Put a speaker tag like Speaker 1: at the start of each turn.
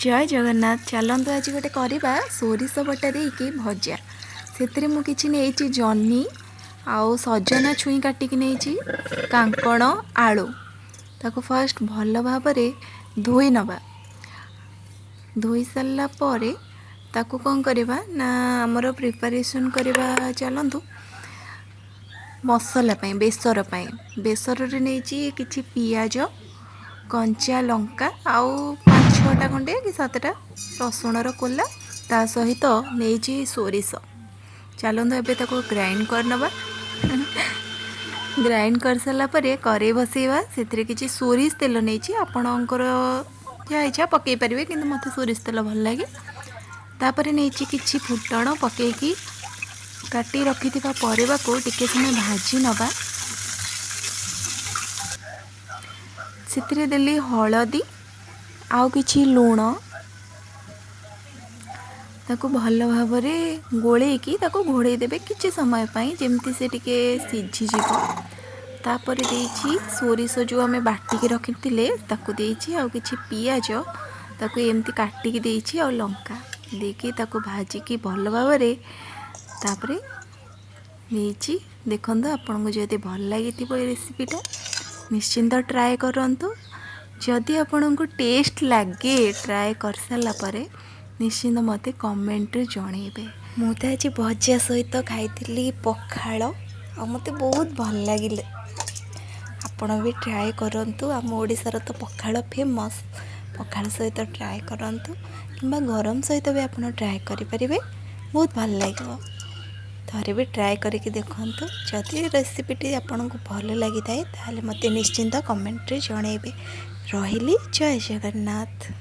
Speaker 1: जय जगन्नाथ। चलतु आज गोटे करवा सोरिष बटा देकी भजा से मुझे नहीं जन्नी आउ सजना छुई काटिकी नहीं कांकण आलू ताको फर्स्ट भल भाव धोई नवा। धोई सारा पर ताको कौन करवा ना आमर प्रिपरेशन करवा। चलतु मसला बेसर बेसर नहीं कि पियाज कंचा लंका आउ 5-6टा खंडे कि 7टा रसुणर कोला ता सहित नहीं सोरिष। चलतु एबे ताको ग्राइंड करनवा। ग्राइंड कर सारा पर कड़े बसैवा से किसी सोरिष तेल नहीं आपणकर जहाँ इच्छा पकई पारे कि मत सोरिष तेल भल लगे। तापर नहीं कि फुटण पकईकी काटी रखि परिवा को टिके समय भाजी नवा। से देली हलदी आउ किछि लूण ताको भल भाव गोलैकी ताको घोड़े देबे किछि समय पाई जेमती से टिके सिझी जीवो। तापर देइछि सोरिष जो आमे बाटिकी रखिथिले ताको देइछि आउ किछि पियाज ताको एमती काटिकी देइछि आउ लंका देकी ताको भाजिकी भल भाव तापरे देइछि। देखंतु आपनको जदि भल लागिथिबो ए रेसिपीटा निश्चिंत ट्राए करंतु। जदि आपको टेस्ट लगे ट्राए कर सारा पर निश्चिंत मते कमेंट रे जणेबे। मु तो आज भजा सहित खाई पखाड़ आ मते बहुत भल लगिले। आपण भी ट्राए करंतु। आम ओडिशार तो पखाड़ फेमस। पखाड़ सहित ट्राए करंतु किंबा गरम सहित भी आपण ट्राए करि परिबे बहुत भल लागिबो। थरे भी ट्राए करके देखंतु। जदि रेसिपीटी आपको भल लगी थाए ताले मते निश्चिंत कमेंट रे जणेबे। रहिली जय जगन्नाथ।